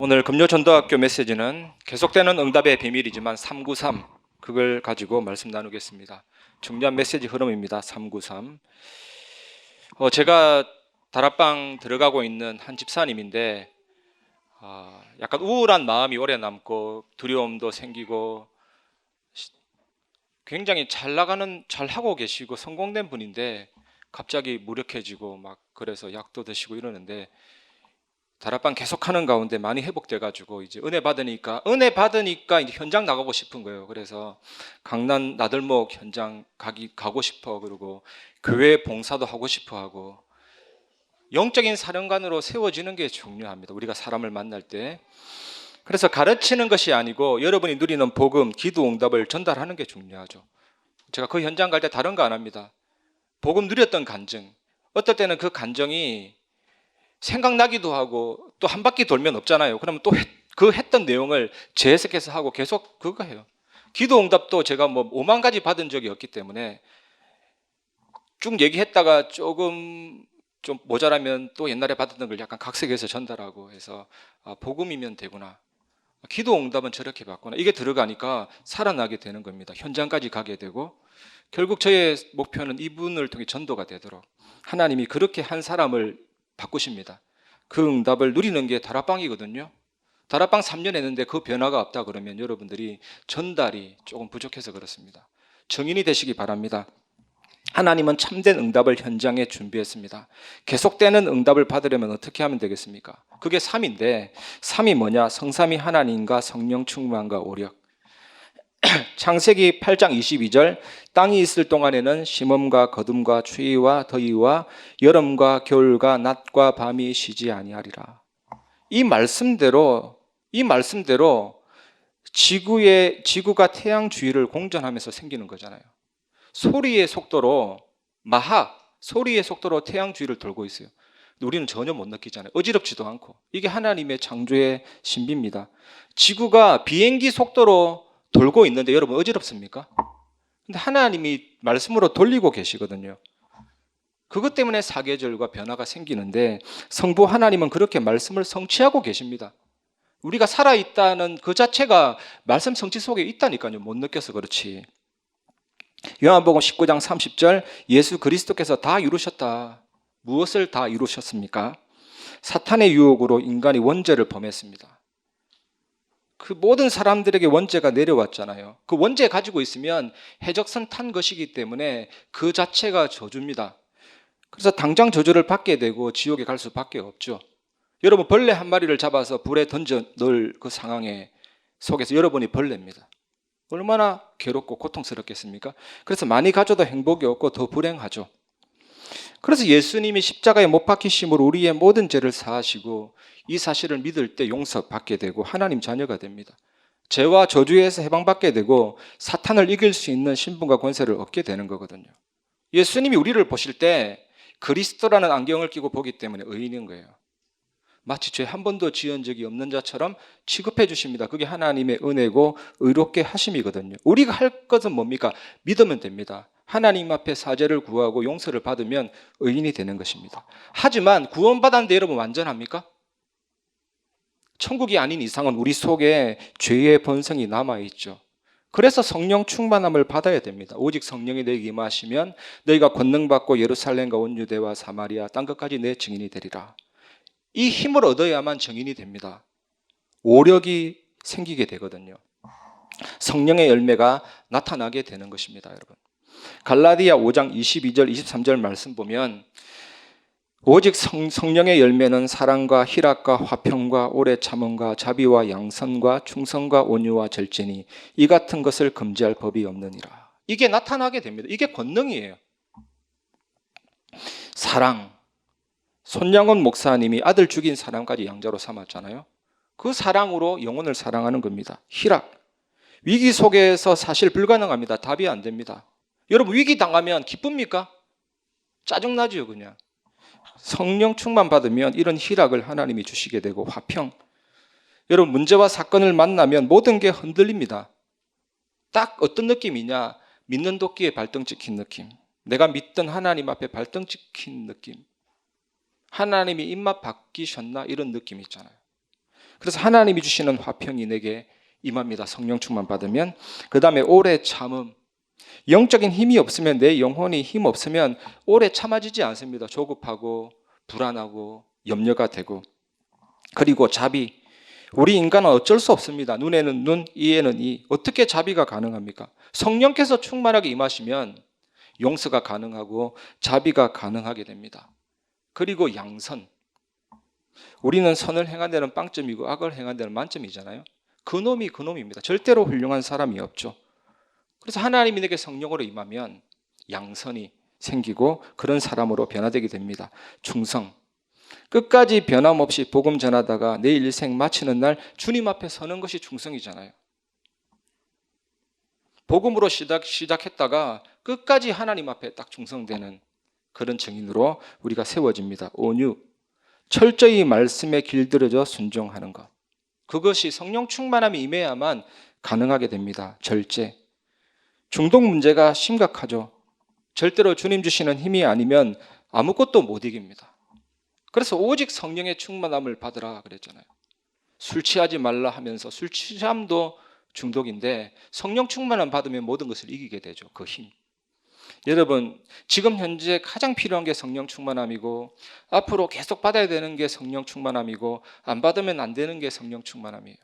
오늘 금요전도학교 메시지는 계속되는 응답의 비밀이지만 393 그걸 가지고 말씀 나누겠습니다. 중요한 메시지 흐름입니다. 393. 제가 다락방 들어가고 있는 한 집사님인데 약간 우울한 마음이 오래 남고 두려움도 생기고 굉장히 잘하고 계시고 성공된 분인데 갑자기 무력해지고 막 그래서 약도 드시고 이러는데 다락방 계속하는 가운데 많이 회복돼가지고 이제 은혜 받으니까 이제 현장 나가고 싶은 거예요. 그래서 강남 나들목 현장 가고 싶어. 그러고 교회 봉사도 하고 싶어 하고 영적인 사령관으로 세워지는 게 중요합니다. 우리가 사람을 만날 때. 그래서 가르치는 것이 아니고 여러분이 누리는 복음, 기도 응답을 전달하는 게 중요하죠. 제가 그 현장 갈 때 다른 거 안 합니다. 복음 누렸던 간증. 어떨 때는 그 간정이 생각나기도 하고 또 한 바퀴 돌면 없잖아요. 그러면 또 그 했던 내용을 재해석해서 하고 계속 그거 해요. 기도 응답도 제가 뭐 5만 가지 받은 적이 없기 때문에 쭉 얘기했다가 조금 좀 모자라면 또 옛날에 받았던 걸 약간 각색해서 전달하고 해서 복음이면 되구나. 기도 응답은 저렇게 받구나. 이게 들어가니까 살아나게 되는 겁니다. 현장까지 가게 되고 결국 저의 목표는 이분을 통해 전도가 되도록 하나님이 그렇게 한 사람을 바꾸십니다. 그 응답을 누리는 게 다락방이거든요. 다락방 3년 했는데 그 변화가 없다 그러면 여러분들이 전달이 조금 부족해서 그렇습니다. 증인이 되시기 바랍니다. 하나님은 참된 응답을 현장에 준비했습니다. 계속되는 응답을 받으려면 어떻게 하면 되겠습니까? 그게 3인데 3이 뭐냐? 성삼위 하나님과 성령 충만과 오력. 창세기 8장 22절 땅이 있을 동안에는 심음과 거둠과 추위와 더위와 여름과 겨울과 낮과 밤이 쉬지 아니하리라. 이 말씀대로 지구가 태양 주위를 공전하면서 생기는 거잖아요. 소리의 속도로 소리의 속도로 태양 주위를 돌고 있어요. 우리는 전혀 못 느끼잖아요. 어지럽지도 않고. 이게 하나님의 창조의 신비입니다. 지구가 비행기 속도로 돌고 있는데 여러분 어지럽습니까? 근데 하나님이 말씀으로 돌리고 계시거든요. 그것 때문에 사계절과 변화가 생기는데 성부 하나님은 그렇게 말씀을 성취하고 계십니다. 우리가 살아있다는 그 자체가 말씀 성취 속에 있다니까요. 못 느껴서 그렇지. 요한복음 19장 30절 예수 그리스도께서 다 이루셨다. 무엇을 다 이루셨습니까? 사탄의 유혹으로 인간이 원죄를 범했습니다. 그 모든 사람들에게 원죄가 내려왔잖아요. 그 원죄 가지고 있으면 해적선 탄 것이기 때문에 그 자체가 저주입니다. 그래서 당장 저주를 받게 되고 지옥에 갈 수밖에 없죠. 여러분 벌레 한 마리를 잡아서 불에 던져 넣을 그 상황에 속에서 여러분이 벌레입니다. 얼마나 괴롭고 고통스럽겠습니까? 그래서 많이 가져도 행복이 없고 더 불행하죠. 그래서 예수님이 십자가에 못 박히심으로 우리의 모든 죄를 사하시고 이 사실을 믿을 때 용서받게 되고 하나님 자녀가 됩니다. 죄와 저주에서 해방받게 되고 사탄을 이길 수 있는 신분과 권세를 얻게 되는 거거든요. 예수님이 우리를 보실 때 그리스도라는 안경을 끼고 보기 때문에 의인인 거예요. 마치 죄 한 번도 지은 적이 없는 자처럼 취급해 주십니다. 그게 하나님의 은혜고 의롭게 하심이거든요. 우리가 할 것은 뭡니까? 믿으면 됩니다. 하나님 앞에 사죄를 구하고 용서를 받으면 의인이 되는 것입니다. 하지만 구원받았는데 여러분 완전합니까? 천국이 아닌 이상은 우리 속에 죄의 본성이 남아있죠. 그래서 성령 충만함을 받아야 됩니다. 오직 성령이 너에게 임하시면 너희가 권능받고 예루살렘과 온 유대와 사마리아 땅끝까지 내 증인이 되리라. 이 힘을 얻어야만 증인이 됩니다. 오력이 생기게 되거든요. 성령의 열매가 나타나게 되는 것입니다, 여러분. 갈라디아 5장 22절 23절 말씀 보면 오직 성령의 열매는 사랑과 희락과 화평과 오래 참음과 자비와 양선과 충성과 온유와 절제니 이 같은 것을 금지할 법이 없느니라. 이게 나타나게 됩니다. 이게 권능이에요. 사랑. 손양원 목사님이 아들 죽인 사람까지 양자로 삼았잖아요. 그 사랑으로 영혼을 사랑하는 겁니다. 희락. 위기 속에서 사실 불가능합니다. 답이 안 됩니다. 여러분 위기 당하면 기쁩니까? 짜증나죠 그냥. 성령 충만 받으면 이런 희락을 하나님이 주시게 되고 화평. 여러분 문제와 사건을 만나면 모든 게 흔들립니다. 딱 어떤 느낌이냐? 믿는 도끼에 발등 찍힌 느낌. 내가 믿던 하나님 앞에 발등 찍힌 느낌. 하나님이 입맛 바뀌셨나? 이런 느낌이 있잖아요. 그래서 하나님이 주시는 화평이 내게 임합니다. 성령 충만 받으면. 그 다음에 오래 참음. 영적인 힘이 없으면, 내 영혼이 힘 없으면 오래 참아지지 않습니다. 조급하고 불안하고 염려가 되고. 그리고 자비. 우리 인간은 어쩔 수 없습니다. 눈에는 눈, 이에는 이. 어떻게 자비가 가능합니까? 성령께서 충만하게 임하시면 용서가 가능하고 자비가 가능하게 됩니다. 그리고 양선. 우리는 선을 행한 데는 빵점이고 악을 행한 데는 만점이잖아요. 그놈이 그놈입니다. 절대로 훌륭한 사람이 없죠. 그래서 하나님이 내게 성령으로 임하면 양선이 생기고 그런 사람으로 변화되게 됩니다. 충성. 끝까지 변함없이 복음 전하다가 내 일생 마치는 날 주님 앞에 서는 것이 충성이잖아요. 복음으로 시작했다가 끝까지 하나님 앞에 딱 충성되는 그런 증인으로 우리가 세워집니다. 온유. 철저히 말씀에 길들여져 순종하는 것. 그것이 성령 충만함이 임해야만 가능하게 됩니다. 절제. 중독 문제가 심각하죠. 절대로 주님 주시는 힘이 아니면 아무것도 못 이깁니다. 그래서 오직 성령의 충만함을 받으라 그랬잖아요. 술 취하지 말라 하면서 술 취함도 중독인데 성령 충만함 받으면 모든 것을 이기게 되죠. 그 힘. 여러분, 지금 현재 가장 필요한 게 성령 충만함이고 앞으로 계속 받아야 되는 게 성령 충만함이고 안 받으면 안 되는 게 성령 충만함이에요.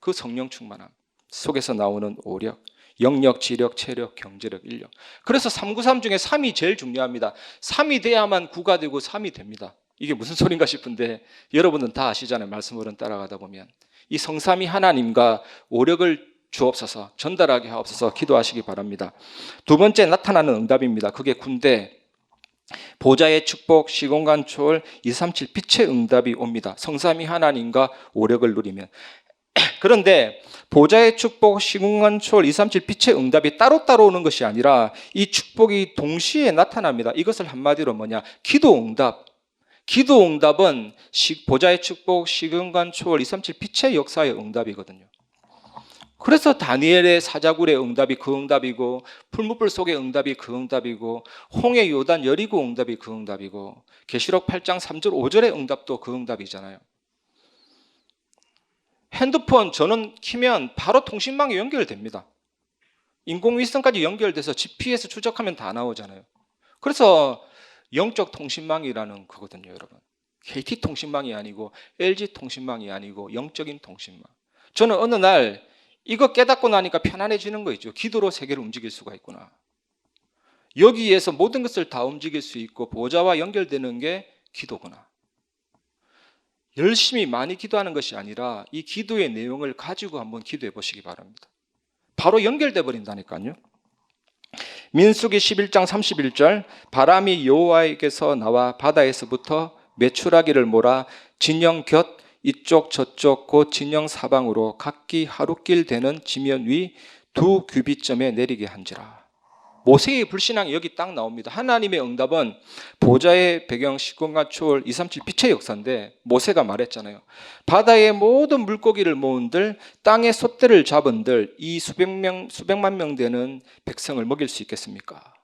그 성령 충만함 속에서 나오는 오력, 영력, 지력, 체력, 경제력, 인력. 그래서 393 중에 3이 제일 중요합니다. 3이 돼야만 9가 되고 3이 됩니다. 이게 무슨 소린가 싶은데 여러분은 다 아시잖아요. 말씀으로 따라가다 보면. 이 성삼위 하나님과 오력을 주옵소서, 전달하게 하옵소서 기도하시기 바랍니다. 두 번째 나타나는 응답입니다. 그게 군대. 보좌의 축복, 시공간 초월, 237 빛의 응답이 옵니다. 성삼위 하나님과 오력을 누리면. 그런데 보좌의 축복, 시공간 초월, 237 빛의 응답이 따로따로 오는 것이 아니라 이 축복이 동시에 나타납니다. 이것을 한마디로 뭐냐? 기도 응답. 기도 응답은 보좌의 축복, 시공간 초월, 237 빛의 역사의 응답이거든요. 그래서 다니엘의 사자굴의 응답이 그 응답이고 풀무불 속의 응답이 그 응답이고 홍해 요단 여리고 응답이 그 응답이고 계시록 8장 3절 5절의 응답도 그 응답이잖아요. 핸드폰 전원 키면 바로 통신망에 연결됩니다. 인공위성까지 연결돼서 GPS 추적하면 다 나오잖아요. 그래서 영적 통신망이라는 거거든요, 여러분. KT 통신망이 아니고 LG 통신망이 아니고 영적인 통신망. 저는 어느 날 이거 깨닫고 나니까 편안해지는 거 있죠. 기도로 세계를 움직일 수가 있구나. 여기에서 모든 것을 다 움직일 수 있고 보좌와 연결되는 게 기도구나. 열심히 많이 기도하는 것이 아니라 이 기도의 내용을 가지고 한번 기도해 보시기 바랍니다. 바로 연결돼 버린다니까요. 민수기 11장 31절 바람이 여호와에게서 나와 바다에서부터 메추라기를 몰아 진영 곁 이쪽 저쪽 곧 진영 사방으로 각기 하루길 되는 지면 위 2규빗점에 내리게 한지라. 모세의 불신앙이 여기 딱 나옵니다. 하나님의 응답은 보좌의 배경, 시공간 초월, 237 빛의 역사인데 모세가 말했잖아요. 바다의 모든 물고기를 모은들, 땅의 솥대를 잡은들 이 수백만 명 되는 백성을 먹일 수 있겠습니까?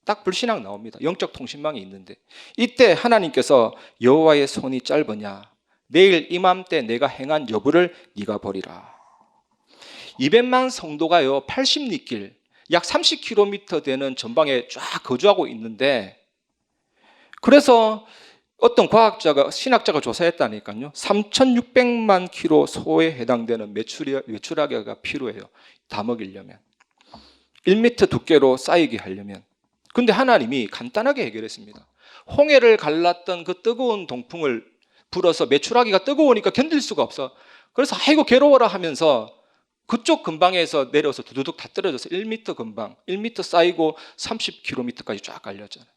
딱 불신앙 나옵니다. 영적 통신망이 있는데 이때 하나님께서 여호와의 손이 짧으냐? 내일 이맘때 내가 행한 여부를 네가 보리라. 200만 성도가요 80리길 약 30km 되는 전방에 쫙 거주하고 있는데 그래서 어떤 과학자가 신학자가 조사했다니까요. 3,600만 킬로 소에 해당되는 메추라기가 필요해요. 다 먹이려면 1m 두께로 쌓이게 하려면. 근데 하나님이 간단하게 해결했습니다. 홍해를 갈랐던 그 뜨거운 동풍을 불어서 메추라기가 뜨거우니까 견딜 수가 없어. 그래서 아이고 괴로워라 하면서 그쪽 근방에서 내려서 두두둑 다 떨어져서 1m 근방, 1m 쌓이고 30km까지 쫙 갈렸잖아요.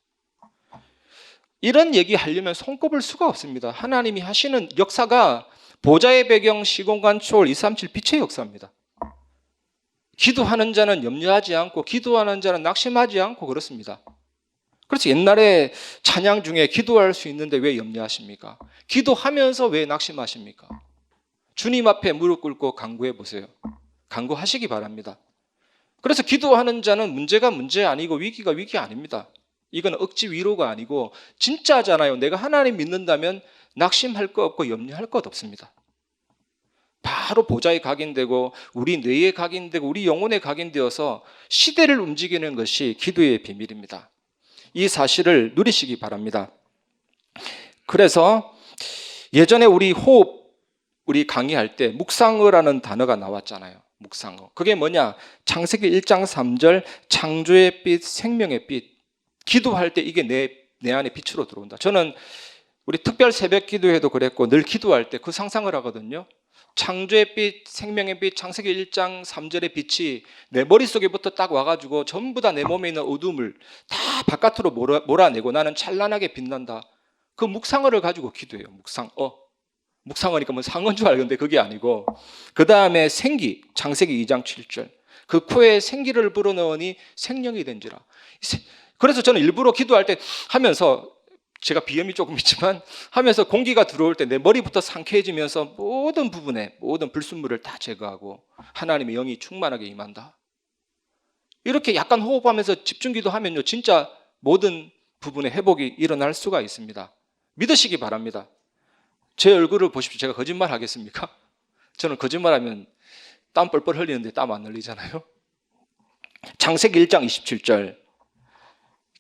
이런 얘기 하려면 손꼽을 수가 없습니다. 하나님이 하시는 역사가 보좌의 배경, 시공간 초월, 237 빛의 역사입니다. 기도하는 자는 염려하지 않고 기도하는 자는 낙심하지 않고 그렇습니다. 그래서 옛날에 찬양 중에 기도할 수 있는데 왜 염려하십니까? 기도하면서 왜 낙심하십니까? 주님 앞에 무릎 꿇고 간구해 보세요. 간구하시기 바랍니다. 그래서 기도하는 자는 문제가 문제 아니고 위기가 위기 아닙니다. 이건 억지 위로가 아니고 진짜잖아요. 내가 하나님 믿는다면 낙심할 것 없고 염려할 것 없습니다. 바로 보좌에 각인되고 우리 뇌에 각인되고 우리 영혼에 각인되어서 시대를 움직이는 것이 기도의 비밀입니다. 이 사실을 누리시기 바랍니다. 그래서 예전에 우리 호흡 우리 강의할 때 묵상어라는 단어가 나왔잖아요. 묵상어. 그게 뭐냐? 창세기 1장 3절 창조의 빛, 생명의 빛. 기도할 때 이게 내 안에 빛으로 들어온다. 저는 우리 특별 새벽 기도회도 그랬고 늘 기도할 때 그 상상을 하거든요. 창조의 빛, 생명의 빛, 창세기 1장 3절의 빛이 내 머릿속에부터 딱 와가지고 전부 다 내 몸에 있는 어둠을 다 바깥으로 몰아내고 나는 찬란하게 빛난다. 그 묵상어를 가지고 기도해요. 묵상어니까 뭐 상어인 줄 알겠는데 그게 아니고 그 다음에 생기, 창세기 2장 7절 그 코에 생기를 불어넣으니 생명이 된지라. 그래서 저는 일부러 기도할 때 하면서 제가 비염이 조금 있지만 하면서 공기가 들어올 때 내 머리부터 상쾌해지면서 모든 부분에 모든 불순물을 다 제거하고 하나님의 영이 충만하게 임한다. 이렇게 약간 호흡하면서 집중기도 하면요 진짜 모든 부분에 회복이 일어날 수가 있습니다. 믿으시기 바랍니다. 제 얼굴을 보십시오. 제가 거짓말 하겠습니까? 저는 거짓말하면 땀 뻘뻘 흘리는데 땀 안 흘리잖아요. 창세기 1장 27절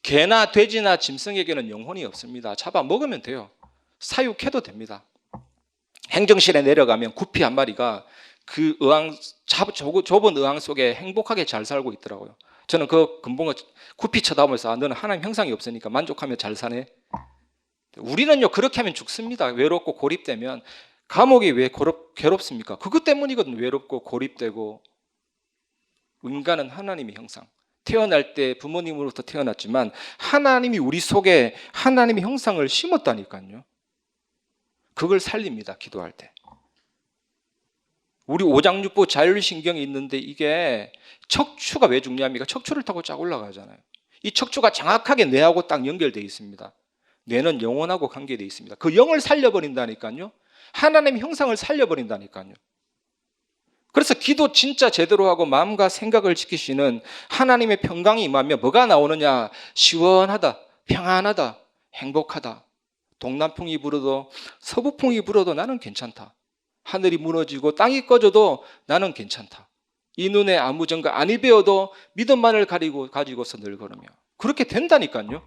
개나 돼지나 짐승에게는 영혼이 없습니다. 잡아 먹으면 돼요. 사육해도 됩니다. 행정실에 내려가면 구피 한 마리가 그 좁은 의왕 속에 행복하게 잘 살고 있더라고요. 저는 그 금붕어 구피 쳐다보면서 너는 하나님 형상이 없으니까 만족하며 잘 사네. 우리는요 그렇게 하면 죽습니다. 외롭고 고립되면. 감옥이 왜 괴롭습니까? 그것 때문이거든요. 외롭고 고립되고. 인간은 하나님의 형상. 태어날 때 부모님으로부터 태어났지만 하나님이 우리 속에 하나님의 형상을 심었다니까요. 그걸 살립니다. 기도할 때. 우리 오장육부 자율신경이 있는데 이게 척추가 왜 중요합니까? 척추를 타고 쫙 올라가잖아요. 이 척추가 정확하게 뇌하고 딱 연결되어 있습니다. 뇌는 영혼하고 관계되어 있습니다. 그 영을 살려버린다니까요. 하나님의 형상을 살려버린다니까요. 그래서 기도 진짜 제대로 하고 마음과 생각을 지키시는 하나님의 평강이 임하면 뭐가 나오느냐? 시원하다, 평안하다, 행복하다. 동남풍이 불어도 서부풍이 불어도 나는 괜찮다. 하늘이 무너지고 땅이 꺼져도 나는 괜찮다. 이 눈에 아무 증거 아니 배워도 믿음만을 가지고서 늘 걸으며. 그렇게 된다니까요.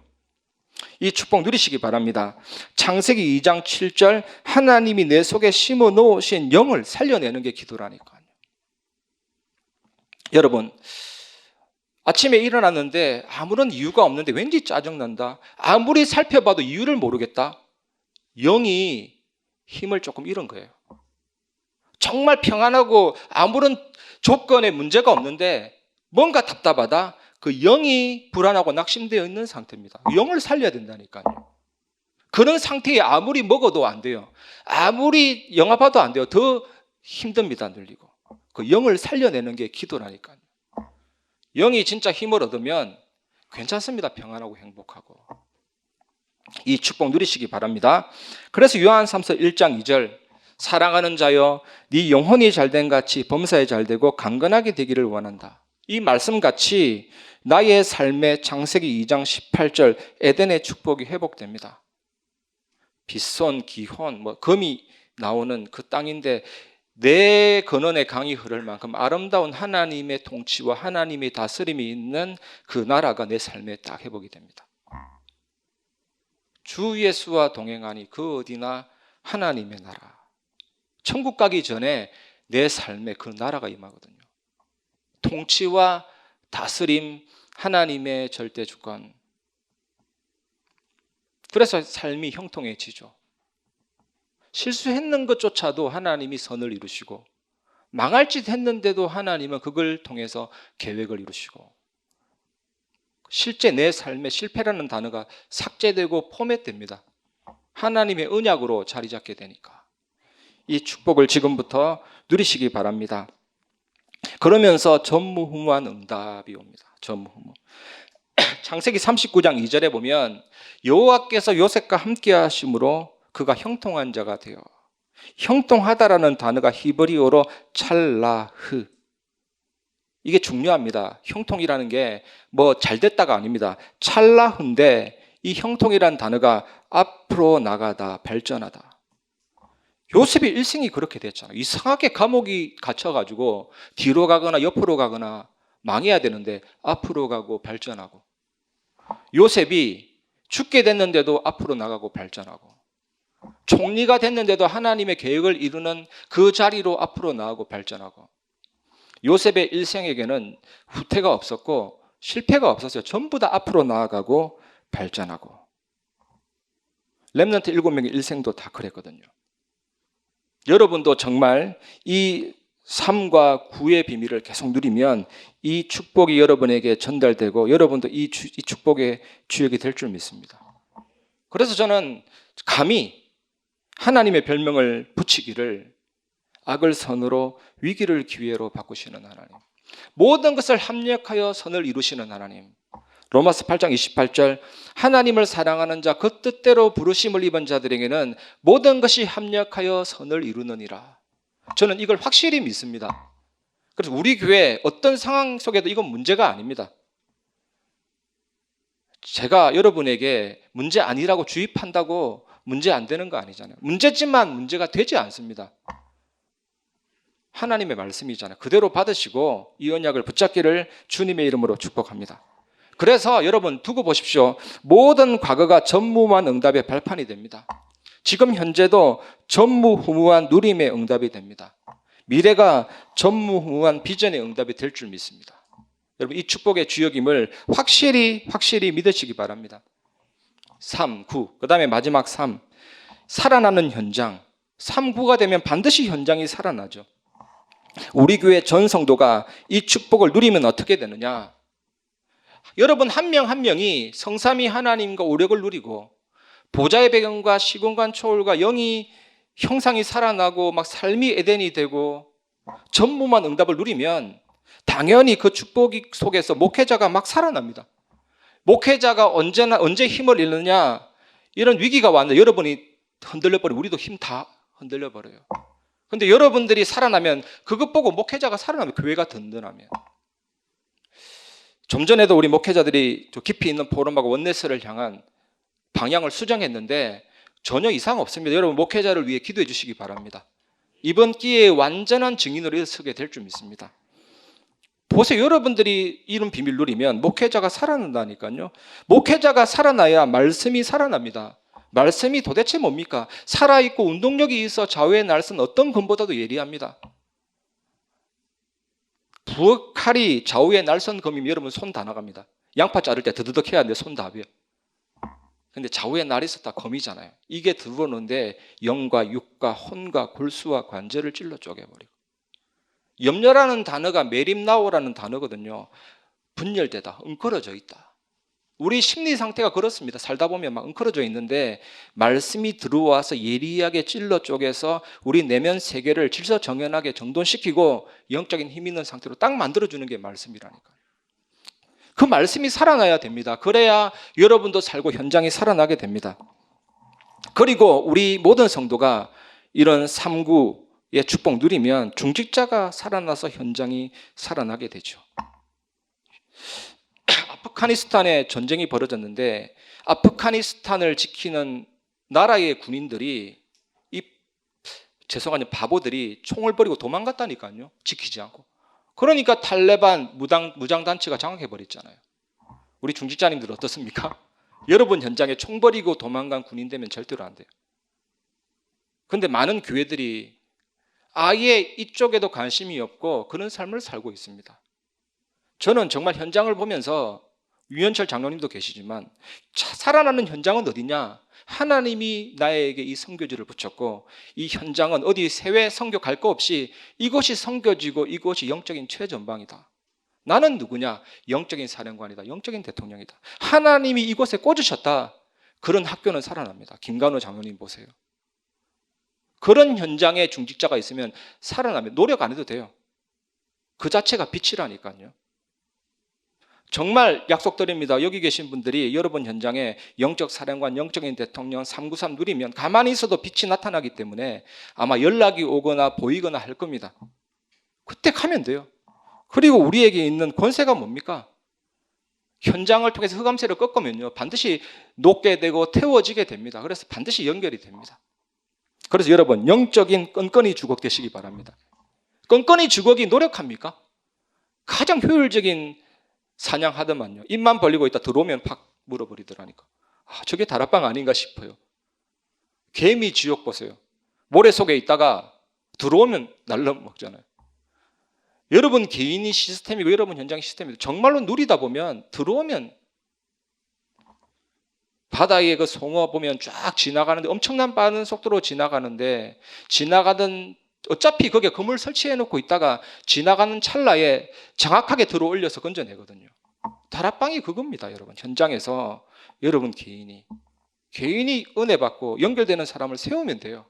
이 축복 누리시기 바랍니다. 창세기 2장 7절 하나님이 내 속에 심어 놓으신 영을 살려내는 게 기도라니까요. 여러분 아침에 일어났는데 아무런 이유가 없는데 왠지 짜증난다. 아무리 살펴봐도 이유를 모르겠다. 영이 힘을 조금 잃은 거예요. 정말 평안하고 아무런 조건에 문제가 없는데 뭔가 답답하다. 그 영이 불안하고 낙심되어 있는 상태입니다. 영을 살려야 된다니까요. 그런 상태에 아무리 먹어도 안 돼요. 아무리 영화 봐도 안 돼요. 더 힘듭니다. 늘리고. 그 영을 살려내는 게 기도라니까요. 영이 진짜 힘을 얻으면 괜찮습니다. 평안하고 행복하고. 이 축복 누리시기 바랍니다. 그래서 요한 3서 1장 2절 사랑하는 자여 네 영혼이 잘된 같이 범사에 잘되고 강건하게 되기를 원한다. 이 말씀같이 나의 삶의 창세기 2장 18절 에덴의 축복이 회복됩니다. 빗손, 기혼, 금이 나오는 그 땅인데 내 근원의 강이 흐를 만큼 아름다운 하나님의 통치와 하나님의 다스림이 있는 그 나라가 내 삶에 딱 회복이 됩니다. 주 예수와 동행하니 그 어디나 하나님의 나라. 천국 가기 전에 내 삶에 그 나라가 임하거든요. 통치와 다스림, 하나님의 절대 주권. 그래서 삶이 형통해지죠. 실수했는 것조차도 하나님이 선을 이루시고 망할 짓 했는데도 하나님은 그걸 통해서 계획을 이루시고 실제 내 삶에 실패라는 단어가 삭제되고 포맷됩니다. 하나님의 언약으로 자리 잡게 되니까. 이 축복을 지금부터 누리시기 바랍니다. 그러면서 전무후무한 응답이 옵니다. 전무후무. 창세기 39장 2절에 보면 여호와께서 요셉과 함께 하심으로 그가 형통한 자가 되어. 형통하다라는 단어가 히브리어로 찰라흐. 이게 중요합니다. 형통이라는 게 잘됐다가 아닙니다. 찰라흐인데 이 형통이라는 단어가 앞으로 나가다, 발전하다. 요셉의 일생이 그렇게 됐잖아요. 이상하게 감옥이 갇혀가지고 뒤로 가거나 옆으로 가거나 망해야 되는데 앞으로 가고 발전하고, 요셉이 죽게 됐는데도 앞으로 나가고 발전하고, 총리가 됐는데도 하나님의 계획을 이루는 그 자리로 앞으로 나가고 발전하고, 요셉의 일생에게는 후퇴가 없었고 실패가 없었어요. 전부 다 앞으로 나아가고 발전하고. 렘넌트 7명의 일생도 다 그랬거든요. 여러분도 정말 이 삶과 구의 비밀을 계속 누리면 이 축복이 여러분에게 전달되고 여러분도 이 축복의 주역이 될 줄 믿습니다. 그래서 저는 감히 하나님의 별명을 붙이기를 악을 선으로 위기를 기회로 바꾸시는 하나님, 모든 것을 합력하여 선을 이루시는 하나님. 로마서 8장 28절, 하나님을 사랑하는 자 그 뜻대로 부르심을 입은 자들에게는 모든 것이 합력하여 선을 이루느니라. 저는 이걸 확실히 믿습니다. 그래서 우리 교회 어떤 상황 속에도 이건 문제가 아닙니다. 제가 여러분에게 문제 아니라고 주입한다고 문제 안 되는 거 아니잖아요. 문제지만 문제가 되지 않습니다. 하나님의 말씀이잖아요. 그대로 받으시고 이 언약을 붙잡기를 주님의 이름으로 축복합니다. 그래서 여러분 두고 보십시오. 모든 과거가 전무후무한 응답의 발판이 됩니다. 지금 현재도 전무후무한 누림의 응답이 됩니다. 미래가 전무후무한 비전의 응답이 될 줄 믿습니다. 여러분 이 축복의 주역임을 확실히 믿으시기 바랍니다. 3, 9, 그 다음에 마지막 3, 살아나는 현장. 3, 9가 되면 반드시 현장이 살아나죠. 우리 교회 전 성도가 이 축복을 누리면 어떻게 되느냐? 여러분 한 명 한 명이 성삼위 하나님과 오력을 누리고 보좌의 배경과 시공간 초월과 영이 형상이 살아나고 막 삶이 에덴이 되고 전무만 응답을 누리면 당연히 그 축복 속에서 목회자가 막 살아납니다. 목회자가 언제 힘을 잃느냐? 이런 위기가 왔는데 여러분이 흔들려버리면 우리도 힘 다 흔들려버려요. 근데 여러분들이 살아나면 그것 보고 목회자가 살아나면 교회가 든든하면. 좀 전에도 우리 목회자들이 깊이 있는 포럼하고 원네스를 향한 방향을 수정했는데 전혀 이상 없습니다. 여러분 목회자를 위해 기도해 주시기 바랍니다. 이번 기회에 완전한 증인으로 일어서게 될 줄 믿습니다. 보세요. 여러분들이 이런 비밀 누리면 목회자가 살아난다니까요. 목회자가 살아나야 말씀이 살아납니다. 말씀이 도대체 뭡니까? 살아있고 운동력이 있어 좌우의 날선 어떤 검보다도 예리합니다. 부엌칼이 좌우의 날선 검이면 여러분 손 다 나갑니다. 양파 자를 때 드드덕 해야 하는데 손 다 비어. 근데 좌우의 날이 있었다 검이잖아요. 이게 들어오는데 영과 육과 혼과 골수와 관절을 찔러 쪼개버리고. 염려라는 단어가 메림나오라는 단어거든요. 분열되다, 엉클어져 있다. 우리 심리 상태가 그렇습니다. 살다 보면 막 엉클어져 있는데 말씀이 들어와서 예리하게 찔러 쪼개서 우리 내면 세계를 질서정연하게 정돈시키고 영적인 힘 있는 상태로 딱 만들어주는 게 말씀이라니까요. 그 말씀이 살아나야 됩니다. 그래야 여러분도 살고 현장이 살아나게 됩니다. 그리고 우리 모든 성도가 이런 3구의 축복 누리면 중직자가 살아나서 현장이 살아나게 되죠. 아프가니스탄에 전쟁이 벌어졌는데 아프가니스탄을 지키는 나라의 군인들이 죄송하지만 바보들이 총을 버리고 도망갔다니까요. 지키지 않고. 그러니까 탈레반 무장단체가 장악해버렸잖아요. 우리 중직자님들 어떻습니까? 여러분 현장에 총 버리고 도망간 군인 되면 절대로 안 돼요. 그런데 많은 교회들이 아예 이쪽에도 관심이 없고 그런 삶을 살고 있습니다. 저는 정말 현장을 보면서 유현철 장로님도 계시지만 살아나는 현장은 어디냐? 하나님이 나에게 이 선교지를 붙였고 이 현장은 어디 해외 선교 갈 거 없이 이곳이 선교지고 이곳이 영적인 최전방이다. 나는 누구냐? 영적인 사령관이다. 영적인 대통령이다. 하나님이 이곳에 꽂으셨다. 그런 학교는 살아납니다. 김간호 장로님 보세요. 그런 현장에 중직자가 있으면 살아나면 노력 안 해도 돼요. 그 자체가 빛이라니까요. 정말 약속드립니다. 여기 계신 분들이 여러분 현장에 영적 사령관, 영적인 대통령 393 누리면 가만히 있어도 빛이 나타나기 때문에 아마 연락이 오거나 보이거나 할 겁니다. 그때 가면 돼요. 그리고 우리에게 있는 권세가 뭡니까? 현장을 통해서 흑암세를 꺾으면요 반드시 녹게 되고 태워지게 됩니다. 그래서 반드시 연결이 됩니다. 그래서 여러분 영적인 끈끈이 주걱 되시기 바랍니다. 끈끈이 주걱이 노력합니까? 가장 효율적인 사냥하더만요. 입만 벌리고 있다 들어오면 팍 물어버리더라니까. 저게 다락방 아닌가 싶어요. 개미 지옥 보세요. 모래 속에 있다가 들어오면 날라먹잖아요. 여러분 개인이 시스템이고 여러분 현장 시스템이고 정말로 누리다 보면 들어오면 바다에 그 송어 보면 쫙 지나가는데 엄청난 빠른 속도로 지나가는데 지나가던 어차피 거기에 그물 설치해 놓고 있다가 지나가는 찰나에 정확하게 들어 올려서 건져내거든요. 다락방이 그겁니다, 여러분. 현장에서 여러분 개인이 은혜 받고 연결되는 사람을 세우면 돼요.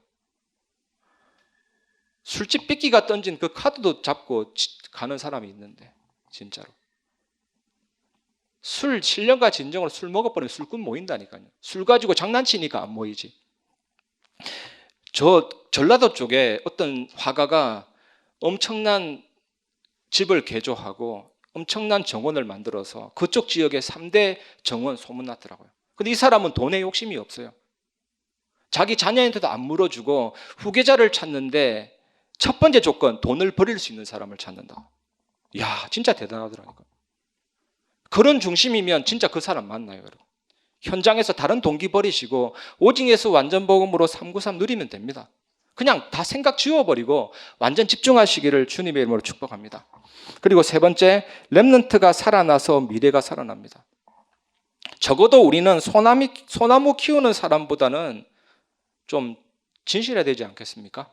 술집 삐끼가 던진 그 카드도 잡고 가는 사람이 있는데 진짜로. 술 신령과 진정으로 술 먹어버리면 술꾼 모인다니까요. 술 가지고 장난치니까 안 모이지. 저 전라도 쪽에 어떤 화가가 엄청난 집을 개조하고 엄청난 정원을 만들어서 그쪽 지역의 3대 정원 소문났더라고요. 근데 이 사람은 돈에 욕심이 없어요. 자기 자녀한테도 안 물어주고 후계자를 찾는데 첫 번째 조건 돈을 버릴 수 있는 사람을 찾는다. 이야 진짜 대단하더라고요. 그런 중심이면 진짜 그 사람 만나요, 여러분. 현장에서 다른 동기 버리시고 오직 예수 완전 복음으로 393 누리면 됩니다. 그냥 다 생각 지워버리고 완전 집중하시기를 주님의 이름으로 축복합니다. 그리고 세 번째, 렘넌트가 살아나서 미래가 살아납니다. 적어도 우리는 소나무 키우는 사람보다는 좀 진실해야 되지 않겠습니까?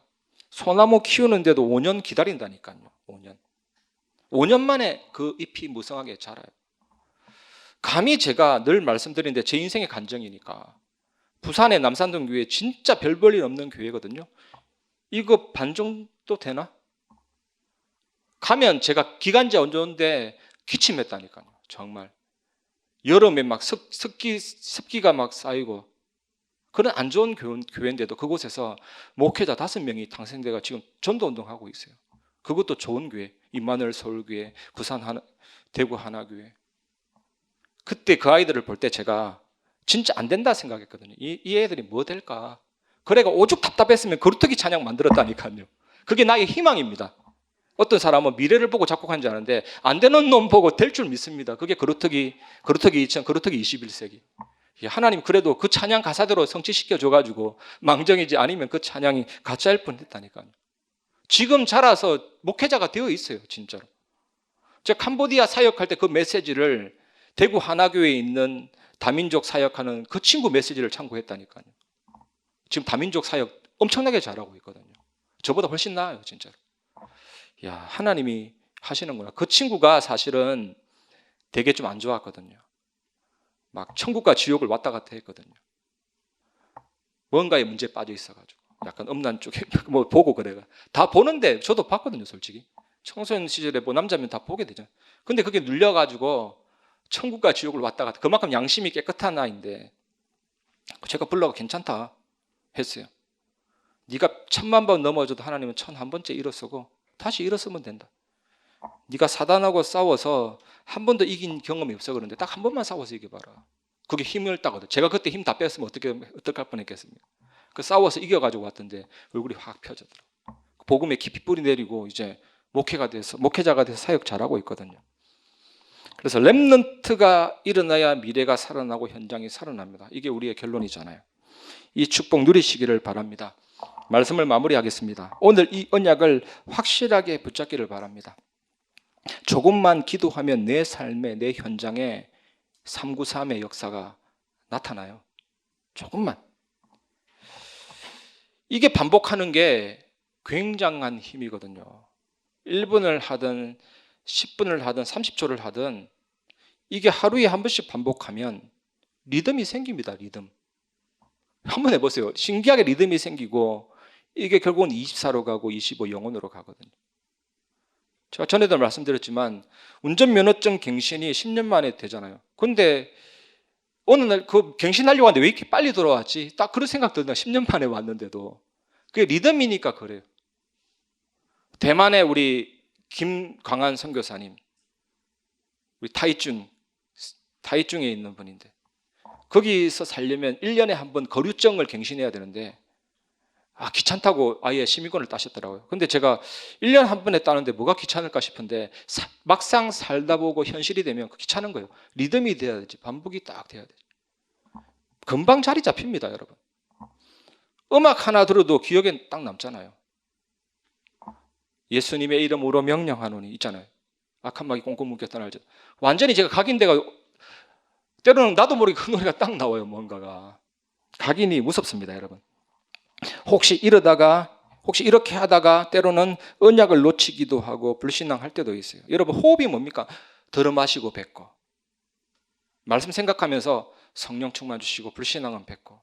소나무 키우는데도 5년 기다린다니까요. 5년 만에 그 잎이 무성하게 자라요. 감히 제가 늘 말씀드리는데 제 인생의 간증이니까 부산의 남산동 교회 진짜 별 볼 일 없는 교회거든요. 이거 반 정도 되나? 가면 제가 기간제 안 좋은데 기침했다니까요. 정말 여름에 막 습기가 막 쌓이고 그런 안 좋은 교회인데도 그곳에서 목회자 5명이 탄생돼가 지금 전도운동하고 있어요. 그것도 좋은 교회, 임마누엘 서울교회, 부산 대구 하나교회. 그때 그 아이들을 볼 때 제가 진짜 안 된다 생각했거든요. 이 애들이 뭐 될까? 그래가 오죽 답답했으면 거루터기 찬양 만들었다니까요. 그게 나의 희망입니다. 어떤 사람은 미래를 보고 작곡한 줄 아는데 안 되는 놈 보고 될 줄 믿습니다. 그게 거루터기 2000, 거루터기 21세기. 하나님 그래도 그 찬양 가사대로 성취시켜 줘가지고 망정이지 아니면 그 찬양이 가짜일 뻔했다니까요. 지금 자라서 목회자가 되어 있어요, 진짜로. 제가 캄보디아 사역할 때 그 메시지를 대구 하나교회에 있는 다민족 사역하는 그 친구 메시지를 참고했다니까요. 지금 다민족 사역 엄청나게 잘하고 있거든요. 저보다 훨씬 나아요, 진짜로. 야, 하나님이 하시는구나. 그 친구가 사실은 되게 좀 안 좋았거든요. 막 천국과 지옥을 왔다 갔다 했거든요. 뭔가에 문제에 빠져 있어가지고 약간 음란 쪽에 뭐 보고 그래가 다 보는데 저도 봤거든요, 솔직히. 청소년 시절에 뭐 남자면 다 보게 되죠. 근데 그게 눌려가지고 천국과 지옥을 왔다 갔다. 그만큼 양심이 깨끗한 아이인데 제가 불러가 괜찮다 했어요. 네가 1000만 번 넘어져도 하나님은 1001번째 일어서고 다시 일어서면 된다. 네가 사단하고 싸워서 한 번도 이긴 경험이 없어 그러는데 딱 한 번만 싸워서 이겨봐라. 그게 힘을 따거든. 제가 그때 힘 다 뺐으면 어떡할 뻔했겠습니까? 그 싸워서 이겨가지고 왔던데 얼굴이 확 펴졌더라. 복음에 깊이 뿌리 내리고 이제 목회자가 돼서 사역 잘하고 있거든요. 그래서 렘넌트가 일어나야 미래가 살아나고 현장이 살아납니다. 이게 우리의 결론이잖아요. 이 축복 누리시기를 바랍니다. 말씀을 마무리하겠습니다. 오늘 이 언약을 확실하게 붙잡기를 바랍니다. 조금만 기도하면 내 삶에, 내 현장에 393의 역사가 나타나요. 조금만. 이게 반복하는 게 굉장한 힘이거든요. 1분을 하든 10분을 하든 30초를 하든 이게 하루에 한 번씩 반복하면 리듬이 생깁니다. 리듬. 한번 해보세요. 신기하게 리듬이 생기고 이게 결국은 24로 가고 25 영혼으로 가거든요. 제가 전에도 말씀드렸지만 운전면허증 갱신이 10년 만에 되잖아요. 근데 어느 날 그 갱신하려고 하는데 왜 이렇게 빨리 돌아왔지? 딱 그런 생각 들어요. 10년 만에 왔는데도. 그게 리듬이니까 그래요. 대만의 우리 김광한 선교사님, 우리 타이중에 있는 분인데 거기서 살려면 1년에 한 번 거류증을 갱신해야 되는데 귀찮다고 아예 시민권을 따셨더라고요. 근데 제가 1년 한 번에 따는데 뭐가 귀찮을까 싶은데 막상 살다 보고 현실이 되면 귀찮은 거예요. 리듬이 돼야 되지. 반복이 딱 돼야 되지. 금방 자리 잡힙니다, 여러분. 음악 하나 들어도 기억에 딱 남잖아요. 예수님의 이름으로 명령하노니 있잖아요. 악한 마귀 꽁꽁 묶였다 알죠. 완전히 제가 각인돼가 때로는 나도 모르게 그 노래가 딱 나와요. 뭔가가. 각인이 무섭습니다, 여러분. 혹시 이렇게 하다가 때로는 언약을 놓치기도 하고 불신앙할 때도 있어요. 여러분, 호흡이 뭡니까? 들어 마시고 뱉고, 말씀 생각하면서 성령 충만 주시고 불신앙은 뱉고,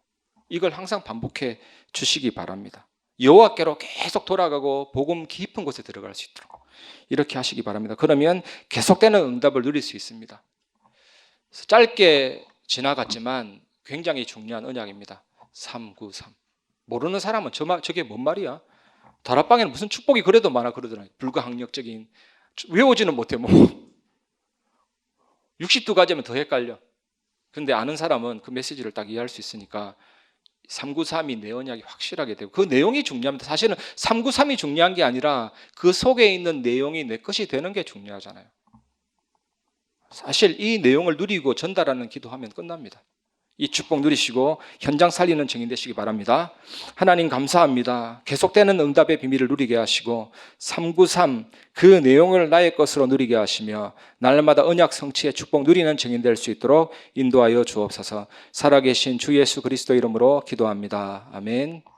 이걸 항상 반복해 주시기 바랍니다. 여호와께로 계속 돌아가고 복음 깊은 곳에 들어갈 수 있도록 이렇게 하시기 바랍니다. 그러면 계속되는 응답을 누릴 수 있습니다. 짧게 지나갔지만 굉장히 중요한 언약입니다. 393. 모르는 사람은 저게 뭔 말이야? 다락방에는 무슨 축복이 그래도 많아 그러더라고요. 불가항력적인, 외우지는 못해. 62가지면 더 헷갈려. 근데 아는 사람은 그 메시지를 딱 이해할 수 있으니까 393이 내 언약이 확실하게 되고, 그 내용이 중요합니다. 사실은 393이 중요한 게 아니라 그 속에 있는 내용이 내 것이 되는 게 중요하잖아요. 사실 이 내용을 누리고 전달하는 기도하면 끝납니다. 이 축복 누리시고 현장 살리는 증인 되시기 바랍니다. 하나님 감사합니다. 계속되는 응답의 비밀을 누리게 하시고 393 그 내용을 나의 것으로 누리게 하시며 날마다 언약 성취의 축복 누리는 증인 될 수 있도록 인도하여 주옵소서. 살아계신 주 예수 그리스도 이름으로 기도합니다. 아멘.